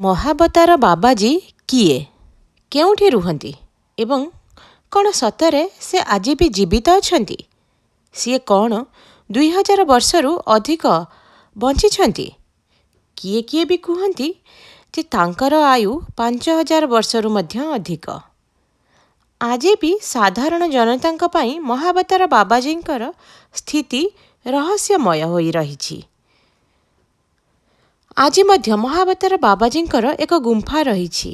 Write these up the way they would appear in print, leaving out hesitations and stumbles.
ମହାବତାର ବାବାଜୀ କିଏ, କେଉଁଠି ରୁହନ୍ତି ଏବଂ କ'ଣ ସତରେ ସେ ଆଜି ବି ଜୀବିତ ଅଛନ୍ତି? ସିଏ କ'ଣ 2000 ବର୍ଷରୁ ଅଧିକ ବଞ୍ଚିଛନ୍ତି? କିଏ କିଏ ବି କୁହନ୍ତି ଯେ ତାଙ୍କର ଆୟୁ 5000 ବର୍ଷରୁ ମଧ୍ୟ ଅଧିକ। ଆଜି ବି ସାଧାରଣ ଜନତାଙ୍କ ପାଇଁ ମହାବତାର ବାବାଜୀଙ୍କର ସ୍ଥିତି ରହସ୍ୟମୟ ହୋଇ ରହିଛି। ଆଜି ମଧ୍ୟ ମହାବତାର ବାବାଜୀଙ୍କର ଏକ ଗୁମ୍ଫା ରହିଛି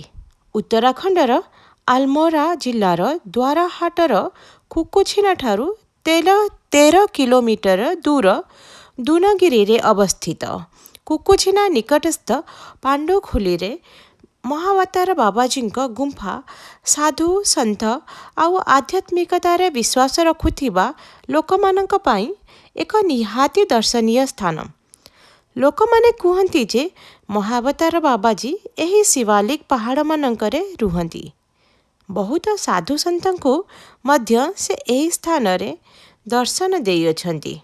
ଉତ୍ତରାଖଣ୍ଡର ଆଲମୋରା ଜିଲ୍ଲାର ଦ୍ୱାରାହାଟର କୁକୁଛିନାଠାରୁ 13 କିଲୋମିଟର ଦୂର ଦୁନଗିରିରେ ଅବସ୍ଥିତ। କୁକୁଛିନା ନିକଟସ୍ଥ ପାଣ୍ଡୁଖୋଲିରେ ମହାବତାର ବାବାଜୀଙ୍କ ଗୁମ୍ଫା ସାଧୁ ସନ୍ଥ ଆଉ ଆଧ୍ୟାତ୍ମିକତାରେ ବିଶ୍ୱାସ ରଖୁଥିବା ଲୋକମାନଙ୍କ ପାଇଁ ଏକ ନିହାତି ଦର୍ଶନୀୟ ସ୍ଥାନ। ଲୋକମାନେ କୁହନ୍ତି ଯେ ମହାବତାର ବାବାଜୀ ଏହି ଶିବାଲିକ ପାହାଡ଼ମାନଙ୍କରେ ରୁହନ୍ତି। ବହୁତ ସାଧୁସନ୍ଥଙ୍କୁ ମଧ୍ୟ ସେ ଏହି ସ୍ଥାନରେ ଦର୍ଶନ ଦେଇଅଛନ୍ତି।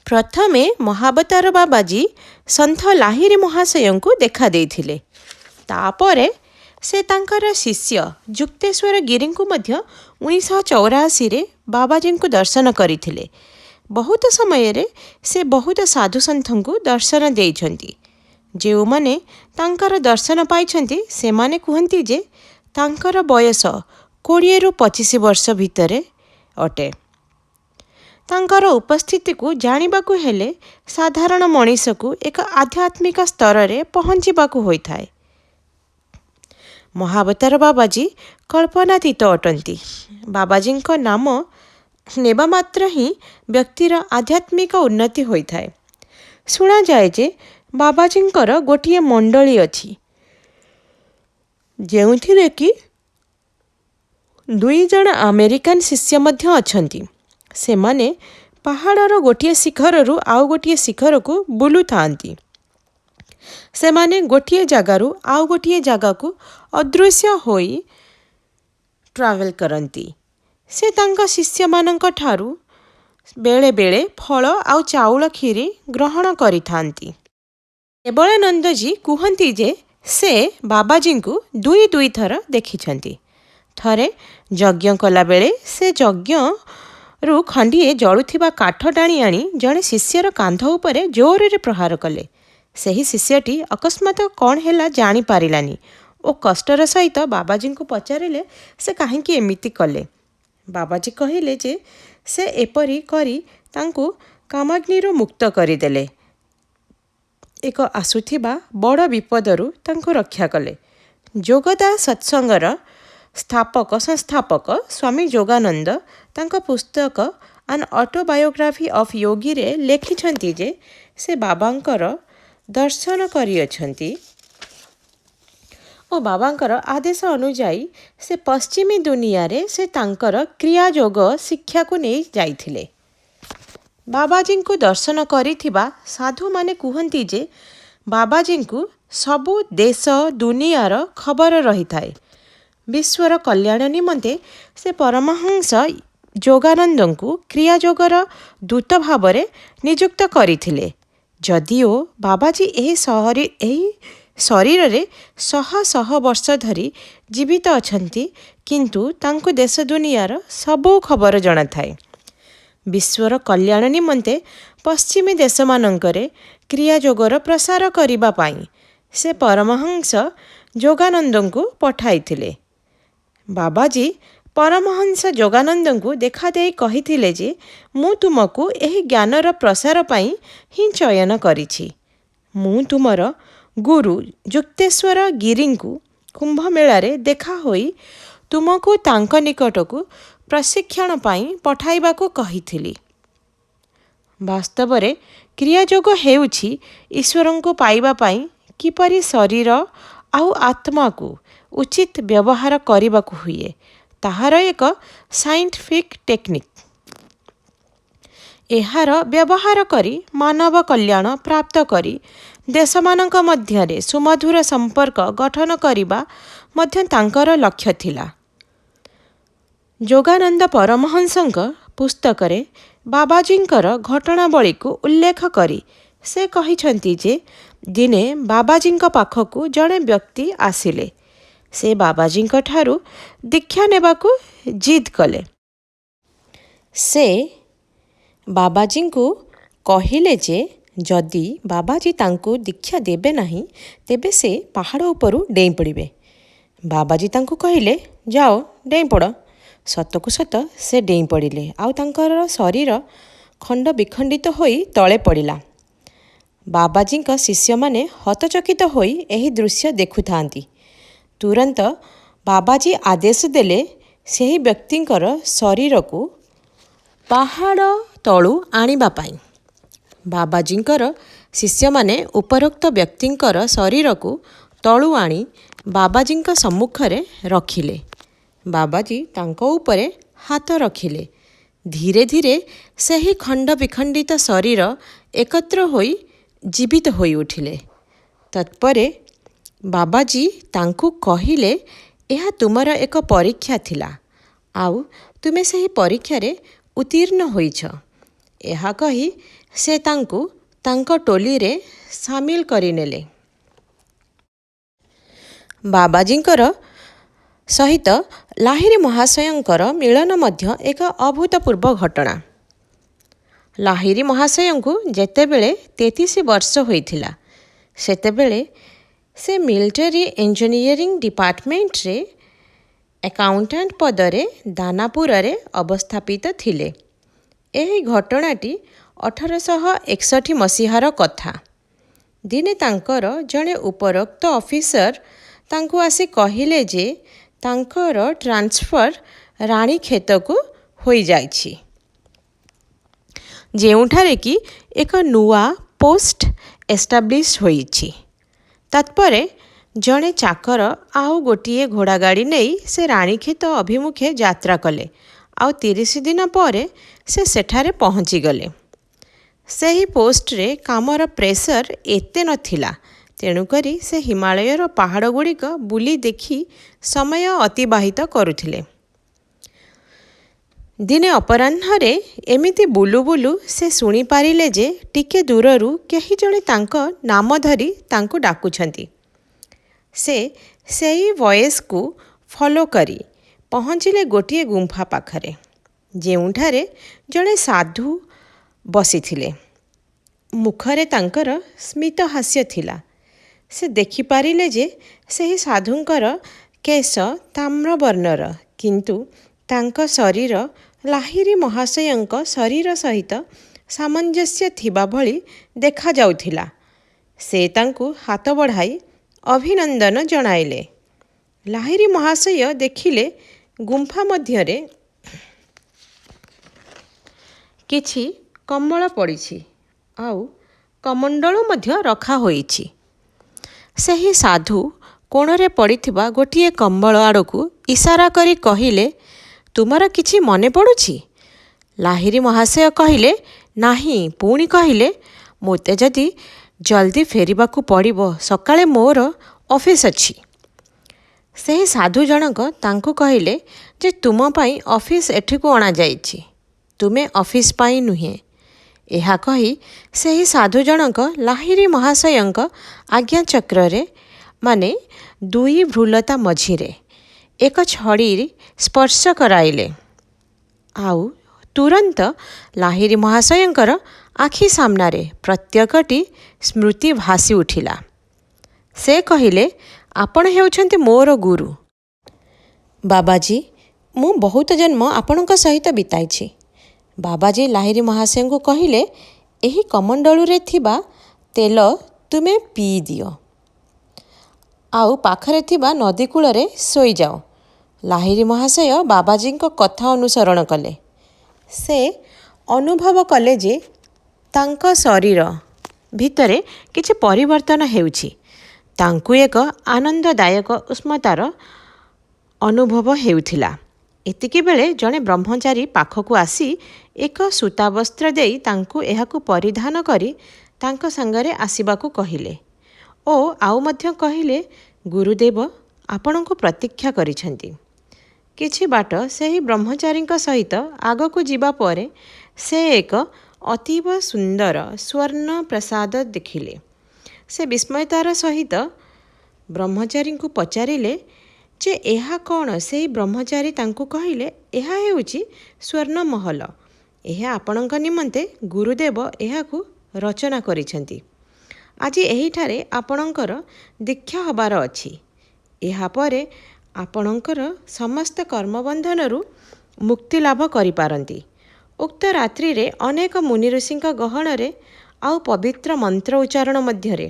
ପ୍ରଥମେ ମହାବତାର ବାବାଜୀ ସନ୍ଥ ଲାହିରୀ ମହାଶୟଙ୍କୁ ଦେଖା ଦେଇଥିଲେ। ତାପରେ ସେ ତାଙ୍କର ଶିଷ୍ୟ ଯୁକ୍ତେଶ୍ୱର ଗିରିଙ୍କୁ ମଧ୍ୟ 1984ରେ ବାବାଜୀଙ୍କୁ ଦର୍ଶନ କରିଥିଲେ। ବହୁତ ସମୟରେ ସେ ବହୁତ ସାଧୁସନ୍ଥଙ୍କୁ ଦର୍ଶନ ଦେଇଛନ୍ତି। ଯେଉଁମାନେ ତାଙ୍କର ଦର୍ଶନ ପାଇଛନ୍ତି ସେମାନେ କୁହନ୍ତି ଯେ ତାଙ୍କର ବୟସ 20ରୁ 25 ବର୍ଷ ଭିତରେ ଅଟେ। ତାଙ୍କର ଉପସ୍ଥିତିକୁ ଜାଣିବାକୁ ହେଲେ ସାଧାରଣ ମଣିଷକୁ ଏକ ଆଧ୍ୟାତ୍ମିକ ସ୍ତରରେ ପହଞ୍ଚିବାକୁ ହୋଇଥାଏ। ମହାବତାର ବାବାଜୀ କଳ୍ପନାତୀତ ଅଟନ୍ତି। ବାବାଜୀଙ୍କ ନାମ ନେବା ମାତ୍ର ହିଁ ବ୍ୟକ୍ତିର ଆଧ୍ୟାତ୍ମିକ ଉନ୍ନତି ହୋଇଥାଏ। ଶୁଣାଯାଏ ଯେ ବାବାଜୀଙ୍କର ଗୋଟିଏ ମଣ୍ଡଳୀ ଅଛି ଯେଉଁଥିରେ କି 2 ଜଣ ଆମେରିକାନ ଶିଷ୍ୟ ମଧ୍ୟ ଅଛନ୍ତି। ସେମାନେ ପାହାଡ଼ର ଗୋଟିଏ ଶିଖରରୁ ଆଉ ଗୋଟିଏ ଶିଖରକୁ ବୁଲୁଥାନ୍ତି। ସେମାନେ ଗୋଟିଏ ଜାଗାରୁ ଆଉ ଗୋଟିଏ ଜାଗାକୁ ଅଦୃଶ୍ୟ ହୋଇ ଟ୍ରାଭେଲ୍ କରନ୍ତି। ସେ ତାଙ୍କ ଶିଷ୍ୟମାନଙ୍କ ଠାରୁ ବେଳେବେଳେ ଫଳ ଆଉ ଚାଉଳ କ୍ଷୀରି ଗ୍ରହଣ କରିଥାନ୍ତି। କେବଳାନନ୍ଦଜୀ କୁହନ୍ତି ଯେ ସେ ବାବାଜୀଙ୍କୁ 2 ଥର ଦେଖିଛନ୍ତି। ଥରେ ଯଜ୍ଞ କଲାବେଳେ ସେ ଯଜ୍ଞରୁ ଖଣ୍ଡିଏ ଜଳୁଥିବା କାଠ ଟାଣି ଆଣି ଜଣେ ଶିଷ୍ୟର କାନ୍ଧ ଉପରେ ଜୋରରେ ପ୍ରହାର କଲେ। ସେହି ଶିଷ୍ୟଟି ଅକସ୍ମାତ୍ କ'ଣ ହେଲା ଜାଣିପାରିଲାନି ଓ କଷ୍ଟର ସହିତ ବାବାଜୀଙ୍କୁ ପଚାରିଲେ ସେ କାହିଁକି ଏମିତି କଲେ। ବାବାଜୀ କହିଲେ ଯେ ସେ ଏପରି କରି ତାଙ୍କୁ କାମାଗ୍ନିରୁ ମୁକ୍ତ କରିଦେଲେ, ଏକ ଆସୁଥିବା ବଡ଼ ବିପଦରୁ ତାଙ୍କୁ ରକ୍ଷା କଲେ। ଯୋଗଦା ସତ୍ସଙ୍ଗର ସଂସ୍ଥାପକ ସ୍ୱାମୀ ଯୋଗାନନ୍ଦ ତାଙ୍କ ପୁସ୍ତକ ଆନ୍ ଅଟୋବାୟୋଗ୍ରାଫି ଅଫ୍ ୟୋଗୀରେ ଲେଖିଛନ୍ତି ଯେ ସେ ବାବାଙ୍କର ଦର୍ଶନ କରିଅଛନ୍ତି ଓ ବାବାଙ୍କର ଆଦେଶ ଅନୁଯାୟୀ ସେ ପଶ୍ଚିମୀ ଦୁନିଆରେ ସେ ତାଙ୍କର କ୍ରିୟାଯୋଗ ଶିକ୍ଷାକୁ ନେଇ ଯାଇଥିଲେ। ବାବାଜୀଙ୍କୁ ଦର୍ଶନ କରିଥିବା ସାଧୁମାନେ କୁହନ୍ତି ଯେ ବାବାଜୀଙ୍କୁ ସବୁ ଦେଶ ଦୁନିଆର ଖବର ରହିଥାଏ। ବିଶ୍ୱର କଲ୍ୟାଣ ନିମନ୍ତେ ସେ ପରମହଂସ ଯୋଗାନନ୍ଦଙ୍କୁ କ୍ରିୟାଯୋଗର ଦୂତ ଭାବରେ ନିଯୁକ୍ତ କରିଥିଲେ। ଯଦିଓ ବାବାଜୀ ଏହି ଶରୀରରେ ଶହ ଶହ ବର୍ଷ ଧରି ଜୀବିତ ଅଛନ୍ତି କିନ୍ତୁ ତାଙ୍କୁ ଦେଶ ଦୁନିଆର ସବୁ ଖବର ଜଣାଥାଏ। ବିଶ୍ୱର କଲ୍ୟାଣ ନିମନ୍ତେ ପଶ୍ଚିମୀ ଦେଶମାନଙ୍କରେ କ୍ରିୟାଯୋଗର ପ୍ରସାର କରିବା ପାଇଁ ସେ ପରମହଂସ ଯୋଗାନନ୍ଦଙ୍କୁ ପଠାଇଥିଲେ। ବାବାଜୀ ପରମହଂସ ଯୋଗାନନ୍ଦଙ୍କୁ ଦେଖାଦେଇ କହିଥିଲେ ଯେ ମୁଁ ତୁମକୁ ଏହି ଜ୍ଞାନର ପ୍ରସାର ପାଇଁ ହିଁ ଚୟନ କରିଛି। ମୁଁ ତୁମର ଗୁରୁ ଯୁକ୍ତେଶ୍ୱର ଗିରିଙ୍କୁ କୁମ୍ଭମେଳାରେ ଦେଖା ହୋଇ ତୁମକୁ ତାଙ୍କ ନିକଟକୁ ପ୍ରଶିକ୍ଷଣ ପାଇଁ ପଠାଇବାକୁ କହିଥିଲି। ବାସ୍ତବରେ କ୍ରିୟାଯୋଗ ହେଉଛି ଈଶ୍ୱରଙ୍କୁ ପାଇବା ପାଇଁ କିପରି ଶରୀର ଆଉ ଆତ୍ମାକୁ ଉଚିତ ବ୍ୟବହାର କରିବାକୁ ହୁଏ ତାହାର ଏକ ସାଇଣ୍ଟିଫିକ୍ ଟେକ୍ନିକ୍। ଏହାର ବ୍ୟବହାର କରି ମାନବ କଲ୍ୟାଣ ପ୍ରାପ୍ତ କରି ଦେଶମାନଙ୍କ ମଧ୍ୟରେ ସୁମଧୁର ସମ୍ପର୍କ ଗଠନ କରିବା ମଧ୍ୟ ତାଙ୍କର ଲକ୍ଷ୍ୟ ଥିଲା। ଯୋଗାନନ୍ଦ ପରମହଂସଙ୍କ ପୁସ୍ତକରେ ବାବାଜୀଙ୍କର ଘଟଣାବଳୀକୁ ଉଲ୍ଲେଖ କରି ସେ କହିଛନ୍ତି ଯେ ଦିନେ ବାବାଜୀଙ୍କ ପାଖକୁ ଜଣେ ବ୍ୟକ୍ତି ଆସିଲେ। ସେ ବାବାଜୀଙ୍କ ଠାରୁ ଦୀକ୍ଷା ନେବାକୁ ଜିଦ୍ କଲେ। ସେ ବାବାଜୀଙ୍କୁ କହିଲେ ଯେ ଯଦି ବାବାଜୀ ତାଙ୍କୁ ଦୀକ୍ଷା ଦେବେ ନାହିଁ ତେବେ ସେ ପାହାଡ଼ ଉପରୁ ଡେଇଁ ପଡ଼ିବେ। ବାବାଜୀ ତାଙ୍କୁ କହିଲେ ଯାଅ ଡେଇଁପଡ଼। ସତକୁ ସତ ସେ ଡେଇଁ ପଡ଼ିଲେ ଆଉ ତାଙ୍କର ଶରୀର ଖଣ୍ଡ ବିଖଣ୍ଡିତ ହୋଇ ତଳେ ପଡ଼ିଲା। ବାବାଜୀଙ୍କ ଶିଷ୍ୟମାନେ ହତଚକିତ ହୋଇ ଏହି ଦୃଶ୍ୟ ଦେଖୁଥାନ୍ତି। ତୁରନ୍ତ ବାବାଜୀ ଆଦେଶ ଦେଲେ ସେହି ବ୍ୟକ୍ତିଙ୍କର ଶରୀରକୁ ପାହାଡ଼ ତଳୁ ଆଣିବା ପାଇଁ। ବାବାଜୀଙ୍କର ଶିଷ୍ୟମାନେ ଉପରୋକ୍ତ ବ୍ୟକ୍ତିଙ୍କର ଶରୀରକୁ ତଳୁ ଆଣି ବାବାଜୀଙ୍କ ସମ୍ମୁଖରେ ରଖିଲେ। ବାବାଜୀ ତାଙ୍କ ଉପରେ ହାତ ରଖିଲେ। ଧୀରେ ଧୀରେ ସେହି ଖଣ୍ଡ ବିଖଣ୍ଡିତ ଶରୀର ଏକତ୍ର ହୋଇ ଜୀବିତ ହୋଇ ଉଠିଲେ। ତତ୍ପରେ ବାବାଜୀ ତାଙ୍କୁ କହିଲେ ଏହା ତୁମର ଏକ ପରୀକ୍ଷା ଥିଲା ଆଉ ତୁମେ ସେହି ପରୀକ୍ଷାରେ ଉତ୍ତୀର୍ଣ୍ଣ ହୋଇଛ। ଏହା କହି ସେ ତାଙ୍କୁ ତାଙ୍କ ଟୋଲିରେ ସାମିଲ କରିନେଲେ। ବାବାଜୀଙ୍କର ସହିତ ଲାହିରୀ ମହାଶୟଙ୍କର ମିଳନ ମଧ୍ୟ ଏକ ଅଭୂତପୂର୍ବ ଘଟଣା। ଲାହିରୀ ମହାଶୟଙ୍କୁ ଯେତେବେଳେ 33 ବର୍ଷ ହୋଇଥିଲା ସେତେବେଳେ ସେ ମିଲିଟାରୀ ଇଞ୍ଜିନିୟରିଂ ଡିପାର୍ଟମେଣ୍ଟରେ ଆକାଉଣ୍ଟାଣ୍ଟ ପଦରେ ଦାନାପୁରରେ ଅବସ୍ଥାପିତ ଥିଲେ। ଏହି ଘଟଣାଟି 1861 ମସିହାର କଥା। ଦିନେ ତାଙ୍କର ଜଣେ ଉପରୋକ୍ତ ଅଫିସର ତାଙ୍କୁ ଆସି କହିଲେ ଯେ ତାଙ୍କର ଟ୍ରାନ୍ସଫର ରାଣୀକ୍ଷେତକୁ ହୋଇଯାଇଛି, ଯେଉଁଠାରେ କି ଏକ ନୂଆ ପୋଷ୍ଟ ଏଷ୍ଟାବ୍ଲିଶ ହୋଇଛି। ତତ୍ପରେ ଜଣେ ଚାକର ଆଉ ଗୋଟିଏ ଘୋଡ଼ାଗାଡ଼ି ନେଇ ସେ ରାଣୀକ୍ଷେତ ଅଭିମୁଖେ ଯାତ୍ରା କଲେ ଆଉ 30 ଦିନ ପରେ ସେ ସେଠାରେ ପହଞ୍ଚିଗଲେ। ସେହି ପୋଷ୍ଟରେ କାମର ପ୍ରେସର ଏତେ ନଥିଲା, ତେଣୁକରି ସେ ହିମାଳୟର ପାହାଡ଼ଗୁଡ଼ିକ ବୁଲି ଦେଖି ସମୟ ଅତିବାହିତ କରୁଥିଲେ। ଦିନେ ଅପରାହ୍ନରେ ଏମିତି ବୁଲୁ ବୁଲୁ ସେ ଶୁଣିପାରିଲେ ଯେ ଟିକେ ଦୂରରୁ କେହି ଜଣେ ତାଙ୍କ ନାମ ଧରି ତାଙ୍କୁ ଡାକୁଛନ୍ତି। ସେ ସେଇ ଭଏସ୍କୁ ଫଲୋ କରି ପହଞ୍ଚିଲେ ଗୋଟିଏ ଗୁମ୍ଫା ପାଖରେ, ଯେଉଁଠାରେ ଜଣେ ସାଧୁ ବସିଥିଲେ। ମୁଖରେ ତାଙ୍କର ସ୍ମିତହାସ୍ୟ ଥିଲା। ସେ ଦେଖିପାରିଲେ ଯେ ସେହି ସାଧୁଙ୍କର କେଶ ତାମ୍ରବର୍ଣ୍ଣର, କିନ୍ତୁ ତାଙ୍କ ଶରୀର ଲାହିରୀ ମହାଶୟଙ୍କ ଶରୀର ସହିତ ସାମଞ୍ଜସ୍ୟ ଥିବା ଭଳି ଦେଖାଯାଉଥିଲା। ସେ ତାଙ୍କୁ ହାତ ବଢ଼ାଇ ଅଭିନନ୍ଦନ ଜଣାଇଲେ। ଲାହିରୀ ମହାଶୟ ଦେଖିଲେ ଗୁମ୍ଫା ମଧ୍ୟରେ କିଛି କମ୍ବଳ ପଡ଼ିଛି ଆଉ କମଣ୍ଡଳ ମଧ୍ୟ ରଖା ହୋଇଛି। ସେହି ସାଧୁ କୋଣରେ ପଡ଼ିଥିବା ଗୋଟିଏ କମ୍ବଳ ଆଡ଼କୁ ଇସାରା କରି କହିଲେ ତୁମର କିଛି ମନେ ପଡ଼ୁଛି? ଲାହିରୀ ମହାଶୟ କହିଲେ ନାହିଁ। ପୁଣି କହିଲେ ମୋତେ ଯଦି ଜଲ୍ଦି ଫେରିବାକୁ ପଡ଼ିବ, ସକାଳେ ମୋର ଅଫିସ୍ ଅଛି। ସେହି ସାଧୁ ଜଣକ ତାଙ୍କୁ କହିଲେ ଯେ ତୁମ ପାଇଁ ଅଫିସ୍ ଏଠିକୁ ଅଣାଯାଇଛି, ତୁମେ ଅଫିସ୍ ପାଇଁ ନୁହେଁ। ଏହା କହି ସେହି ସାଧୁ ଜଣକ ଲାହିରୀ ମହାଶୟଙ୍କ ଆଜ୍ଞାଚକ୍ରରେ ମାନେ ଦୁଇ ଭ୍ରୁଲତା ମଝିରେ ଏକ ଛଡ଼ି ସ୍ପର୍ଶ କରାଇଲେ ଆଉ ତୁରନ୍ତ ଲାହିରୀ ମହାଶୟଙ୍କର ଆଖି ସାମ୍ନାରେ ପ୍ରତ୍ୟେକଟି ସ୍ମୃତି ଭାସି ଉଠିଲା। ସେ କହିଲେ ଆପଣ ହେଉଛନ୍ତି ମୋର ଗୁରୁ। ବାବାଜୀ, ମୁଁ ବହୁତ ଜନ୍ମ ଆପଣଙ୍କ ସହିତ ବିତାଇଛି। ବାବାଜୀ ଲାହିରୀ ମହାଶୟଙ୍କୁ କହିଲେ ଏହି କମଣ୍ଡଳୁରେ ଥିବା ତେଲ ତୁମେ ପିଇଦିଅ ଆଉ ପାଖରେ ଥିବା ନଦୀ କୂଳରେ ଶୋଇଯାଅ। ଲାହିରୀ ମହାଶୟ ବାବାଜୀଙ୍କ କଥା ଅନୁସରଣ କଲେ। ସେ ଅନୁଭବ କଲେ ଯେ ତାଙ୍କ ଶରୀର ଭିତରେ କିଛି ପରିବର୍ତ୍ତନ ହେଉଛି। ତାଙ୍କୁ ଏକ ଆନନ୍ଦଦାୟକ ଉଷ୍ମତାର ଅନୁଭବ ହେଉଥିଲା। ଏତିକିବେଳେ ଜଣେ ବ୍ରହ୍ମଚାରୀ ପାଖକୁ ଆସି ଏକ ସୂତା ବସ୍ତ୍ର ଦେଇ ତାଙ୍କୁ ଏହାକୁ ପରିଧାନ କରି ତାଙ୍କ ସାଙ୍ଗରେ ଆସିବାକୁ କହିଲେ ଓ ଆଉ ମଧ୍ୟ କହିଲେ ଗୁରୁଦେବ ଆପଣଙ୍କୁ ପ୍ରତୀକ୍ଷା କରିଛନ୍ତି। କିଛି ବାଟ ସେହି ବ୍ରହ୍ମଚାରୀଙ୍କ ସହିତ ଆଗକୁ ଯିବା ପରେ ସେ ଏକ ଅତୀବ ସୁନ୍ଦର ସ୍ୱର୍ଣ୍ଣ ପ୍ରାସାଦ ଦେଖିଲେ। ସେ ବିସ୍ମୟତାର ସହିତ ବ୍ରହ୍ମଚାରୀଙ୍କୁ ପଚାରିଲେ ଯେ ଏହା କ'ଣ? ସେହି ବ୍ରହ୍ମଚାରୀ ତାଙ୍କୁ କହିଲେ, ଏହା ହେଉଛି ସ୍ୱର୍ଣ୍ଣମହଲ। ଏହା ଆପଣଙ୍କ ନିମନ୍ତେ ଗୁରୁଦେବ ଏହାକୁ ରଚନା କରିଛନ୍ତି। ଆଜି ଏହିଠାରେ ଆପଣଙ୍କର ଦୀକ୍ଷା ହେବାର ଅଛି। ଏହାପରେ ଆପଣଙ୍କର ସମସ୍ତ କର୍ମବନ୍ଧନରୁ ମୁକ୍ତି ଲାଭ କରିପାରନ୍ତି। ଉକ୍ତ ରାତ୍ରିରେ ଅନେକ ମୁନି ଋଷିଙ୍କ ଗହଣରେ ଆଉ ପବିତ୍ର ମନ୍ତ୍ର ଉଚ୍ଚାରଣ ମଧ୍ୟରେ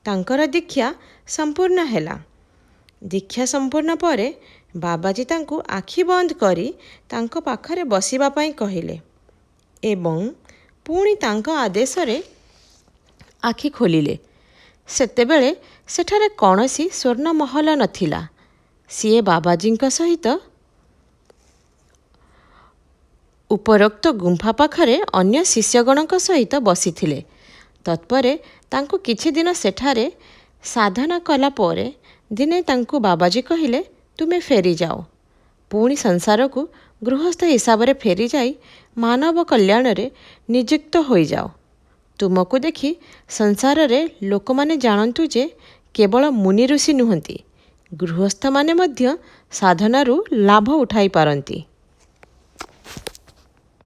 ତାଙ୍କର ଦୀକ୍ଷା ସମ୍ପୂର୍ଣ୍ଣ ହେଲା। ଦୀକ୍ଷା ସମ୍ପୂର୍ଣ୍ଣ ପରେ ବାବାଜୀ ତାଙ୍କୁ ଆଖି ବନ୍ଦ କରି ତାଙ୍କ ପାଖରେ ବସିବା ପାଇଁ କହିଲେ ଏବଂ ପୁଣି ତାଙ୍କ ଆଦେଶରେ ଆଖି ଖୋଲିଲେ। ସେତେବେଳେ ସେଠାରେ କୌଣସି ସ୍ୱର୍ଣ୍ଣମହଲ ନଥିଲା। ସିଏ ବାବାଜୀଙ୍କ ସହିତ ଉପରୋକ୍ତ ଗୁମ୍ଫା ପାଖରେ ଅନ୍ୟ ଶିଷ୍ୟଗଣଙ୍କ ସହିତ ବସିଥିଲେ। ତତ୍ପରେ ତାଙ୍କୁ କିଛି ଦିନ ସେଠାରେ ସାଧନା କଲା ପରେ ଦିନେ ତାଙ୍କୁ ବାବାଜୀ କହିଲେ, ତୁମେ ଫେରିଯାଅ। ପୁଣି ସଂସାରକୁ ଗୃହସ୍ଥ ହିସାବରେ ଫେରିଯାଇ ମାନବ କଲ୍ୟାଣରେ ନିଯୁକ୍ତ ହୋଇଯାଅ। ତୁମକୁ ଦେଖି ସଂସାରରେ ଲୋକମାନେ ଜାଣନ୍ତୁ ଯେ କେବଳ ମୁନି ଋଷି ନୁହନ୍ତି, ଗୃହସ୍ଥମାନେ ମଧ୍ୟ ସାଧନାରୁ ଲାଭ ଉଠାଇ ପାରନ୍ତି।